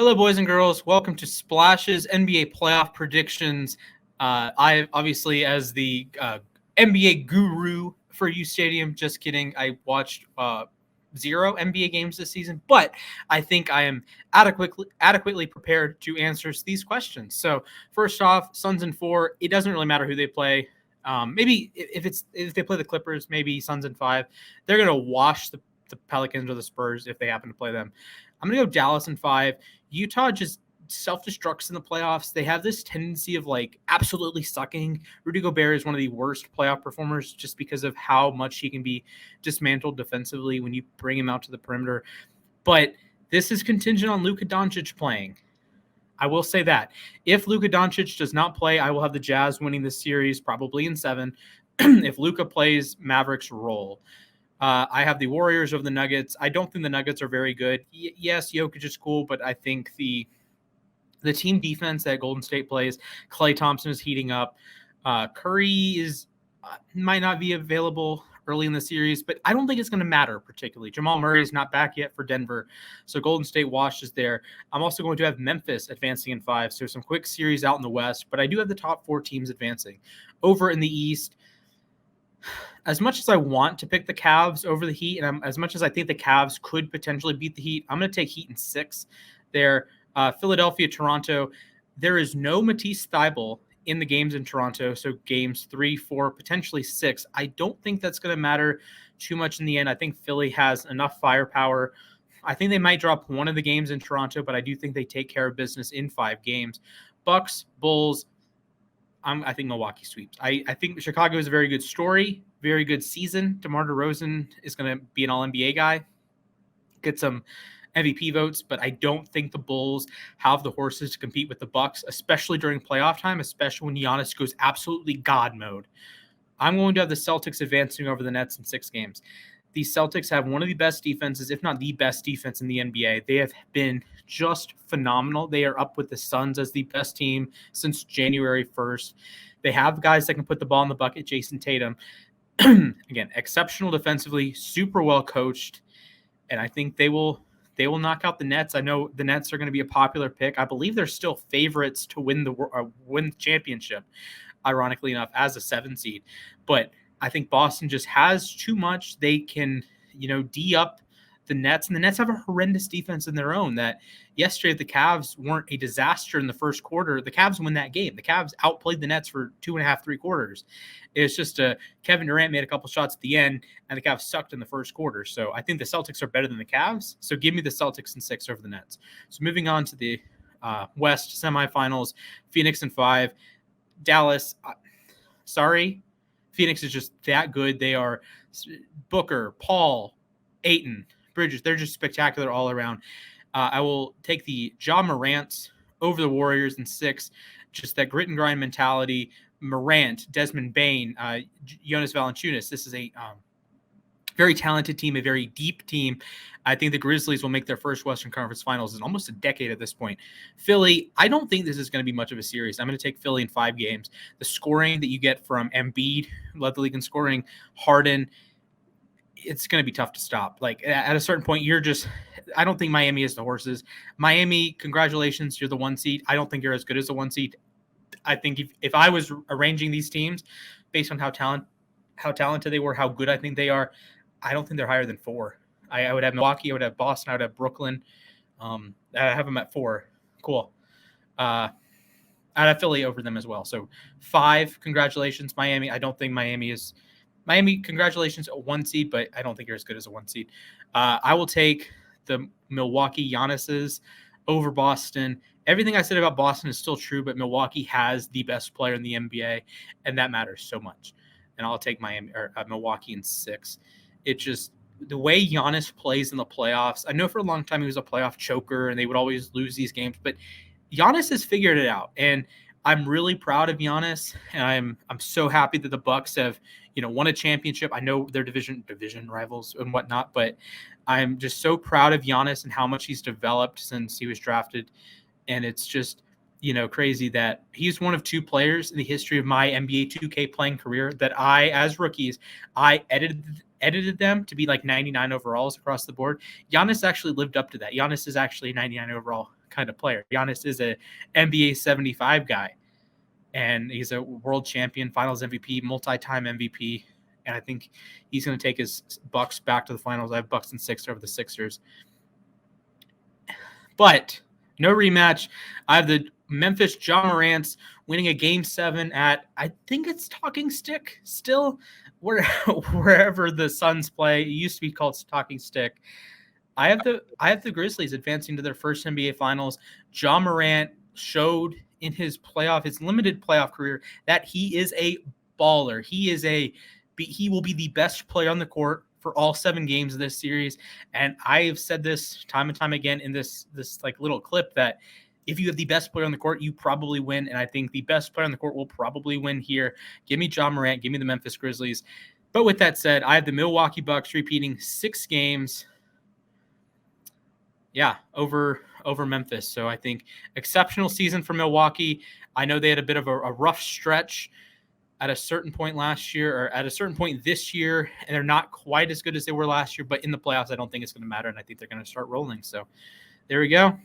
Hello, boys and girls. Welcome to Splash's NBA playoff predictions. I obviously, as the NBA guru for uSTADIUM, just kidding. I watched 0 NBA games this season, but I think I am adequately prepared to answer these questions. So, first off, Suns in 4. It doesn't really matter who they play. Maybe if they play the Clippers, maybe Suns in 5. They're gonna wash the Pelicans or the Spurs if they happen to play them. I'm going to go Dallas in 5. Utah just self-destructs in the playoffs. They have this tendency of absolutely sucking. Rudy Gobert is one of the worst playoff performers just because of how much he can be dismantled defensively when you bring him out to the perimeter. But this is contingent on Luka Doncic playing. I will say that. If Luka Doncic does not play, I will have the Jazz winning this series probably in 7. If Luka plays, Mavericks roll. I have the Warriors over the Nuggets. I don't think the Nuggets are very good. Yes, Jokic is cool, but I think the team defense that Golden State plays, Klay Thompson is heating up. Curry might not be available early in the series, but I don't think it's going to matter particularly. Jamal Murray is not back yet for Denver, so Golden State washes there. I'm also going to have Memphis advancing in 5, so some quick series out in the West, but I do have the top 4 teams advancing. Over in the East, as much as I want to pick the Cavs over the Heat, and as much as I think the Cavs could potentially beat the Heat, I'm going to take Heat in 6 there. Philadelphia, Toronto, there is no Matisse Thybulle in the games in Toronto, so games 3, 4, potentially 6. I don't think that's going to matter too much in the end. I think Philly has enough firepower. I think they might drop one of the games in Toronto, but I do think they take care of business in 5 games. Bucks, Bulls, I think Milwaukee sweeps. I think Chicago is a very good story, very good season. DeMar DeRozan is going to be an All-NBA guy, get some MVP votes, but I don't think the Bulls have the horses to compete with the Bucks, especially during playoff time, especially when Giannis goes absolutely God mode. I'm going to have the Celtics advancing over the Nets in 6 games. The Celtics have one of the best defenses, if not the best defense in the NBA. They have been just phenomenal. They are up with the Suns as the best team since January 1st. They have guys that can put the ball in the bucket. Jason Tatum, again, exceptional defensively, super well coached, and I think they will knock out the Nets. I know the Nets are going to be a popular pick. I believe they're still favorites to win the championship, ironically enough, as a 7 seed. But I think Boston just has too much. They can, D up the Nets, and the Nets have a horrendous defense in their own. That yesterday the Cavs weren't a disaster in the first quarter. The Cavs win that game. The Cavs outplayed the Nets for 2.5, 3 quarters. It's just Kevin Durant made a couple shots at the end, and the Cavs sucked in the first quarter. So I think the Celtics are better than the Cavs. So give me the Celtics in 6 over the Nets. So moving on to the West semifinals, Phoenix in 5, Dallas. Sorry. Phoenix is just that good. They are Booker, Paul, Ayton, Bridges. They're just spectacular all around. I will take the Ja Morants over the Warriors in 6. Just that grit and grind mentality. Morant, Desmond Bane, Jonas Valanciunas. This is a very talented team, a very deep team. I think the Grizzlies will make their first Western Conference Finals in almost a decade at this point. Philly, I don't think this is going to be much of a series. I'm going to take Philly in 5 games. The scoring that you get from Embiid, led the league in scoring, Harden, it's going to be tough to stop. At a certain point, I don't think Miami is the horses. Miami, congratulations, you're the 1 seed. I don't think you're as good as the 1 seed. I think if I was arranging these teams based on how talented they were, how good I think they are, I don't think they're higher than 4. I would have Milwaukee, I would have Boston, I would have Brooklyn. I have them at 4. Cool. I'd have Philly over them as well. So 5, congratulations, Miami. I don't think Miami, congratulations, a 1 seed, but I don't think you're as good as a 1 seed. I will take the Milwaukee Giannis's over Boston. Everything I said about Boston is still true, but Milwaukee has the best player in the NBA, and that matters so much. And I'll take Milwaukee in 6. It just, the way Giannis plays in the playoffs, I know for a long time he was a playoff choker and they would always lose these games, but Giannis has figured it out. And I'm really proud of Giannis, and I'm so happy that the Bucks have, won a championship. I know they're division rivals and whatnot, but I'm just so proud of Giannis and how much he's developed since he was drafted. And it's just, crazy that he's one of 2 players in the history of my NBA 2K playing career that as rookies, I edited them to be 99 overalls across the board. Giannis actually lived up to that. Giannis is actually 99 overall kind of player. Giannis is a NBA 75 guy, and he's a world champion, finals MVP, multi-time MVP. And I think he's going to take his Bucks back to the finals. I have Bucks in 6 over the Sixers. But no rematch. I have the Memphis Ja Morants winning a Game 7 at, I think it's Talking Stick still, wherever the Suns play. It used to be called Talking Stick. I have the Grizzlies advancing to their first NBA Finals. Ja Morant showed in his limited playoff career, that he is a baller. He will be the best player on the court for all 7 games of this series. And I have said this time and time again in this like little clip, that if you have the best player on the court, you probably win. And I think the best player on the court will probably win here. Give me Ja Morant. Give me the Memphis Grizzlies. But with that said, I have the Milwaukee Bucks repeating 6 games. Yeah, over Memphis. So I think exceptional season for Milwaukee. I know they had a bit of a rough stretch at a certain point last year, or at a certain point this year, and they're not quite as good as they were last year, but in the playoffs, I don't think it's going to matter, and I think they're going to start rolling. So there we go.